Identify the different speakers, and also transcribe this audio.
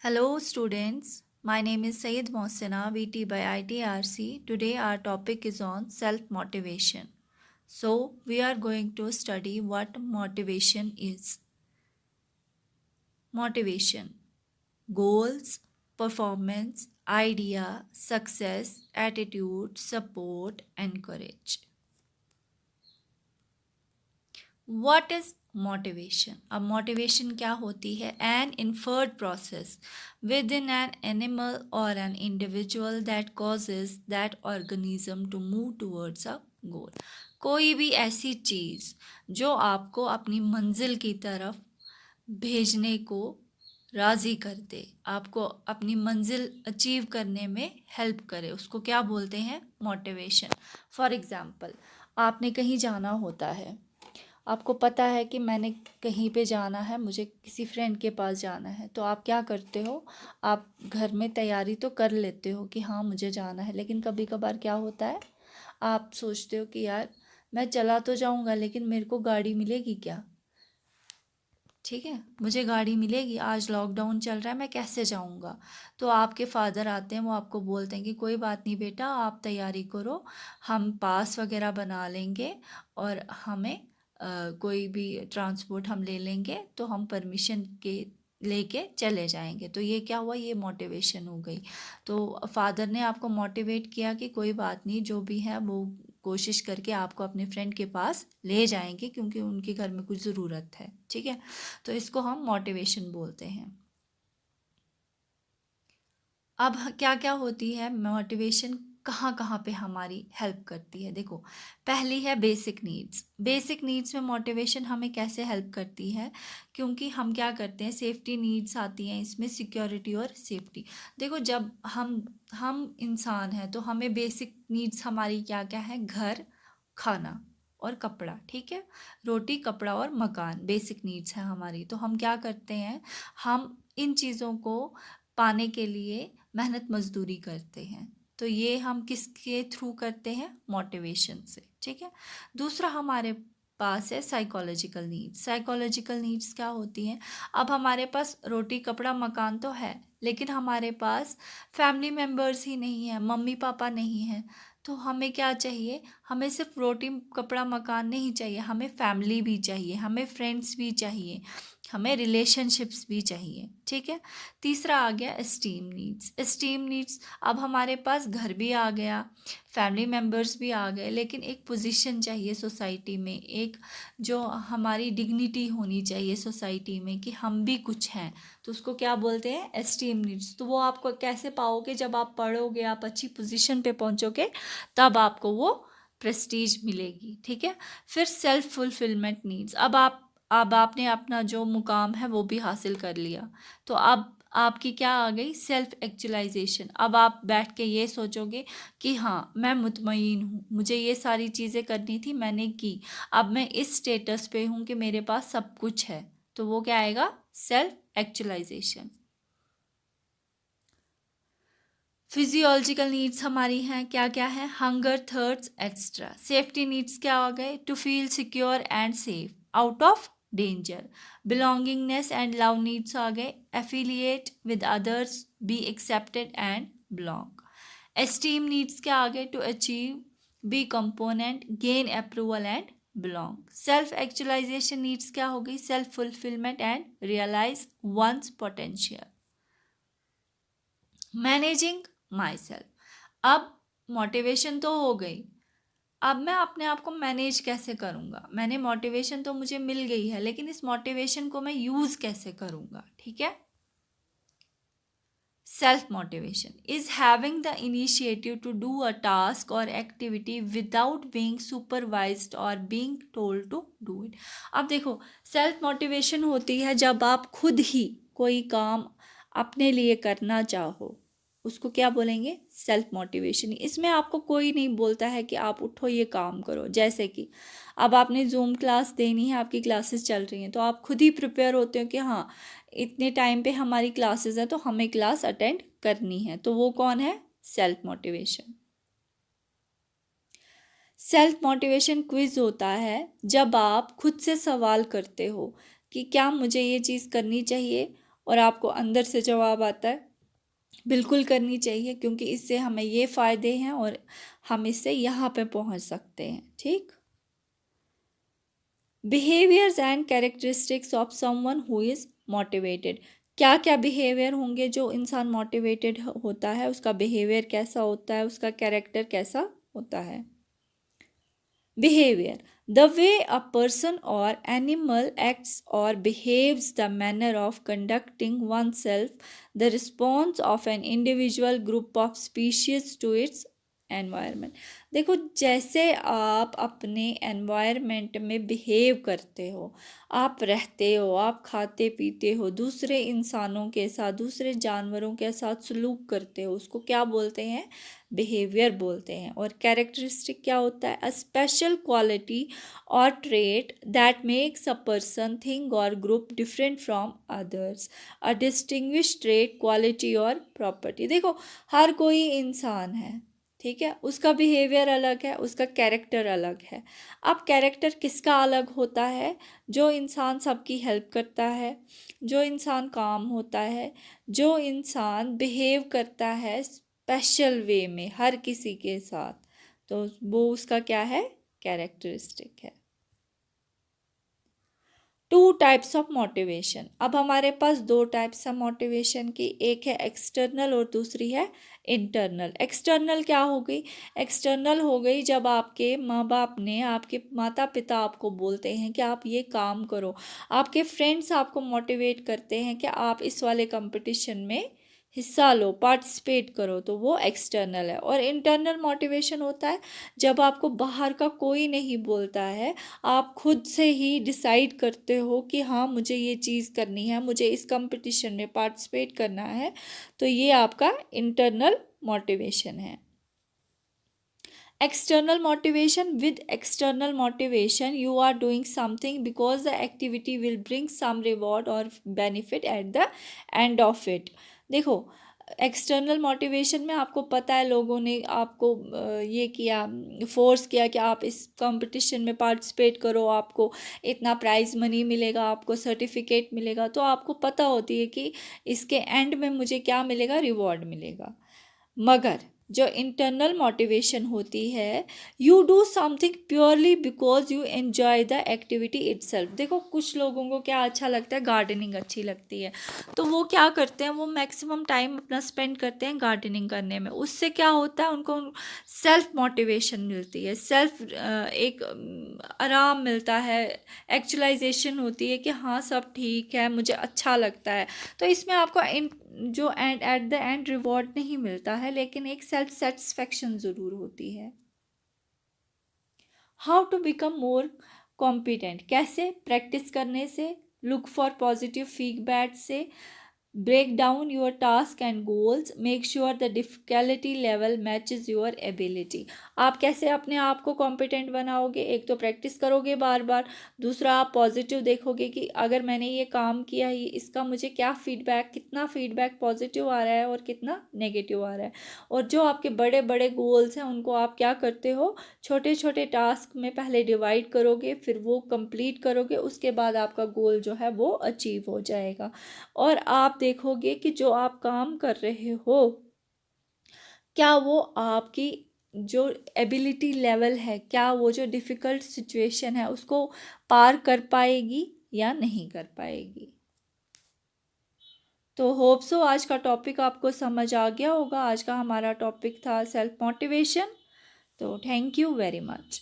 Speaker 1: Hello students, my name is Sayed Mohsina, VT by ITRC. Today our topic is on self-motivation. So we are going to study what motivation is. Motivation: goals, performance, idea, success, attitude, support, encourage. What is motivation? अब motivation क्या होती है? An inferred process within an animal or an individual that causes that organism to move towards a goal. कोई भी ऐसी चीज़ जो आपको अपनी मंजिल की तरफ भेजने को राज़ी कर दे, आपको अपनी मंजिल अचीव करने में हेल्प करे, उसको क्या बोलते हैं? मोटिवेशन. फॉर एग्ज़ाम्पल, आपने कहीं जाना होता है, आपको पता है कि मैंने कहीं पे जाना है, मुझे किसी फ्रेंड के पास जाना है, तो आप क्या करते हो? आप घर में तैयारी तो कर लेते हो कि हाँ मुझे जाना है, लेकिन कभी कभार क्या होता है, आप सोचते हो कि यार मैं चला तो जाऊंगा लेकिन मेरे को गाड़ी मिलेगी क्या? ठीक है, मुझे गाड़ी मिलेगी? आज लॉकडाउन चल रहा है, मैं कैसे जाऊंगा? तो आपके फादर आते हैं, वो आपको बोलते हैं कि कोई बात नहीं बेटा, आप तैयारी करो, हम पास वगैरह बना लेंगे और हमें कोई भी ट्रांसपोर्ट हम ले लेंगे, तो हम परमिशन के लेके चले जाएंगे. तो ये क्या हुआ? ये मोटिवेशन हो गई. तो फादर ने आपको मोटिवेट किया कि कोई बात नहीं, जो भी है वो कोशिश करके आपको अपने फ्रेंड के पास ले जाएंगे क्योंकि उनके घर में कुछ ज़रूरत है. ठीक है, तो इसको हम मोटिवेशन बोलते हैं. अब क्या क्या होती है मोटिवेशन, कहाँ कहाँ पे हमारी हेल्प करती है? देखो, पहली है बेसिक नीड्स. बेसिक नीड्स में मोटिवेशन हमें कैसे हेल्प करती है? क्योंकि हम क्या करते हैं, सेफ्टी नीड्स आती हैं इसमें, सिक्योरिटी और सेफ्टी. देखो, जब हम इंसान हैं तो हमें बेसिक नीड्स हमारी क्या क्या है? घर, खाना और कपड़ा. ठीक है, रोटी, कपड़ा और मकान बेसिक नीड्स हैं हमारी. तो हम क्या करते हैं, हम इन चीज़ों को पाने के लिए मेहनत मजदूरी करते हैं. तो ये हम किसके थ्रू करते हैं? मोटिवेशन से. ठीक है, दूसरा हमारे पास है साइकोलॉजिकल नीड्स. साइकोलॉजिकल नीड्स क्या होती हैं? अब हमारे पास रोटी, कपड़ा, मकान तो है, लेकिन हमारे पास फैमिली मेम्बर्स ही नहीं है, मम्मी पापा नहीं हैं. तो हमें क्या चाहिए? हमें सिर्फ रोटी, कपड़ा, मकान नहीं चाहिए, हमें फैमिली भी चाहिए, हमें फ्रेंड्स भी चाहिए, हमें रिलेशनशिप्स भी चाहिए. ठीक है, तीसरा आ गया एस्टीम नीड्स. एस्टीम नीड्स, अब हमारे पास घर भी आ गया, फैमिली मेम्बर्स भी आ गए, लेकिन एक पोजीशन चाहिए सोसाइटी में, एक जो हमारी डिग्निटी होनी चाहिए सोसाइटी में कि हम भी कुछ हैं. तो उसको क्या बोलते हैं? Esteem needs. तो वो आपको कैसे पाओगे? जब आप पढ़ोगे, आप अच्छी पोजीशन पे पहुंचोगे, तब आपको वो प्रेस्टीज मिलेगी. ठीक है, फिर सेल्फ फुलफिलमेंट नीड्स. अब आपने अपना जो मुकाम है वो भी हासिल कर लिया, तो अब आपकी क्या आ गई? Self actualization. अब आप बैठ के ये सोचोगे कि हाँ मैं मुतमईन हूँ, मुझे ये सारी चीज़ें करनी थी, मैंने की, अब मैं इस स्टेटस पे हूँ कि मेरे पास सब कुछ है. तो वो क्या आएगा? Self actualisation. फिजियोलॉजिकल नीड्स हमारी हैं, क्या क्या है? Hunger, thirst, extra. Safety needs क्या आ गए? To feel secure and safe out of danger. Belongingness and love needs आ गए. Affiliate with others, be accepted and belong. Esteem needs क्या आ गए? To achieve, be component, gain approval and belong. Self actualisation needs क्या हो गई? Self fulfilment and realise one's potential. Managing my self. अब motivation तो हो गई, अब मैं अपने आप को मैनेज कैसे करूँगा? मैंने मोटिवेशन तो मुझे मिल गई है, लेकिन इस मोटिवेशन को मैं यूज़ कैसे करूँगा? ठीक है, self motivation is having the initiative to do a task or activity without being supervised or being told to do it. अब देखो, सेल्फ मोटिवेशन होती है जब आप खुद ही कोई काम अपने लिए करना चाहो, उसको क्या बोलेंगे? Self motivation. इसमें आपको कोई नहीं बोलता है कि आप उठो ये काम करो. जैसे कि अब आपने जूम क्लास देनी है, आपकी क्लासेस चल रही हैं, तो आप खुद ही प्रिपेयर होते हो कि हाँ इतने टाइम पे हमारी क्लासेस है तो हमें क्लास अटेंड करनी है. तो वो कौन है? Self motivation. Self motivation quiz होता है जब आप खुद से सवाल करते हो कि क्या मुझे ये चीज़ करनी चाहिए, और आपको अंदर से जवाब आता है, बिल्कुल करनी चाहिए, क्योंकि इससे हमें ये फ़ायदे हैं और हम इससे यहाँ पे पहुँच सकते हैं। ठीक। Behaviours and characteristics of someone who is motivated. क्या क्या बिहेवियर होंगे जो इंसान मोटिवेटेड होता है, उसका बिहेवियर कैसा होता है, उसका कैरेक्टर कैसा होता है। Behavior: the way a person or animal acts or behaves, the manner of conducting oneself, the response of an individual, group of species to its environment. देखो, जैसे आप अपने एनवायरनमेंट में बिहेव करते हो, आप रहते हो, आप खाते पीते हो, दूसरे इंसानों के साथ, दूसरे जानवरों के साथ सलूक करते हो, उसको क्या बोलते हैं, बिहेवियर बोलते हैं। और कैरेक्टरिस्टिक क्या होता है, अ स्पेशल क्वालिटी और trait that makes a person, thing और group different from others, a distinguish trait, quality और प्रॉपर्टी। देखो, हर कोई इंसान है, ठीक है, उसका बिहेवियर अलग है, उसका कैरेक्टर अलग है। अब कैरेक्टर किसका अलग होता है, जो इंसान सबकी हेल्प करता है, जो इंसान काम होता है, जो इंसान बिहेव करता है स्पेशल वे में हर किसी के साथ, तो वो उसका क्या है, कैरेक्टरिस्टिक है। Two types of motivation. अब हमारे पास दो टाइप्स है मोटिवेशन की, एक है एक्सटर्नल और दूसरी है इंटरनल। एक्सटर्नल क्या हो गई, एक्सटर्नल हो गई जब आपके माँ बाप ने, आपके माता पिता आपको बोलते हैं कि आप ये काम करो, आपके फ्रेंड्स आपको मोटिवेट करते हैं कि आप इस वाले कंपटीशन में हिस्सा लो, पार्टिसिपेट करो, तो वो एक्सटर्नल है। और इंटरनल मोटिवेशन होता है जब आपको बाहर का कोई नहीं बोलता है, आप खुद से ही डिसाइड करते हो कि हाँ, मुझे ये चीज़ करनी है, मुझे इस कंपटीशन में पार्टिसिपेट करना है, तो ये आपका इंटरनल मोटिवेशन है। External motivation: with external motivation you are doing something because the activity will bring some reward or benefit at the end of it। देखो, एक्सटर्नल मोटिवेशन में आपको पता है, लोगों ने आपको ये किया, फोर्स किया कि आप इस कंपटीशन में पार्टिसिपेट करो, आपको इतना प्राइज़ मनी मिलेगा, आपको सर्टिफिकेट मिलेगा, तो आपको पता होती है कि इसके एंड में मुझे क्या मिलेगा, रिवॉर्ड मिलेगा। मगर जो इंटरनल मोटिवेशन होती है, you do something purely because you enjoy the activity itself. देखो, कुछ लोगों को क्या अच्छा लगता है, गार्डनिंग अच्छी लगती है, तो वो क्या करते हैं, वो मैक्सिमम टाइम अपना स्पेंड करते हैं गार्डनिंग करने में। उससे क्या होता है, उनको सेल्फ मोटिवेशन मिलती है, सेल्फ एक आराम मिलता है, एक्चुअलाइजेशन होती है कि हाँ, सब ठीक है, मुझे अच्छा लगता है। तो इसमें आपको जो एट द एंड रिवॉर्ड नहीं मिलता है, लेकिन एक सेल्फ सेटिस्फेक्शन ज़रूर होती है। How to become more competent, कैसे, प्रैक्टिस करने से, लुक फॉर पॉजिटिव फीडबैक से, break down your task and goals, make sure the difficulty level matches your ability. आप कैसे अपने आप को कॉम्पिटेंट बनाओगे, एक तो प्रैक्टिस करोगे बार बार, दूसरा आप पॉजिटिव देखोगे कि अगर मैंने ये काम किया, ये इसका मुझे क्या फीडबैक, कितना फीडबैक पॉजिटिव आ रहा है और कितना नेगेटिव आ रहा है। और जो आपके बड़े बड़े गोल्स हैं, उनको आप क्या करते हो, छोटे छोटे टास्क में पहले डिवाइड करोगे, फिर वो कंप्लीट करोगे, उसके बाद आपका गोल जो है वो अचीव हो जाएगा। और आप देखोगे कि जो आप काम कर रहे हो, क्या वो आपकी जो एबिलिटी लेवल है, क्या वो जो डिफ़िकल्ट सिचुएशन है उसको पार कर पाएगी या नहीं कर पाएगी। तो होप सो आज का टॉपिक आपको समझ आ गया होगा। आज का हमारा टॉपिक था सेल्फ मोटिवेशन। तो थैंक यू वेरी मच।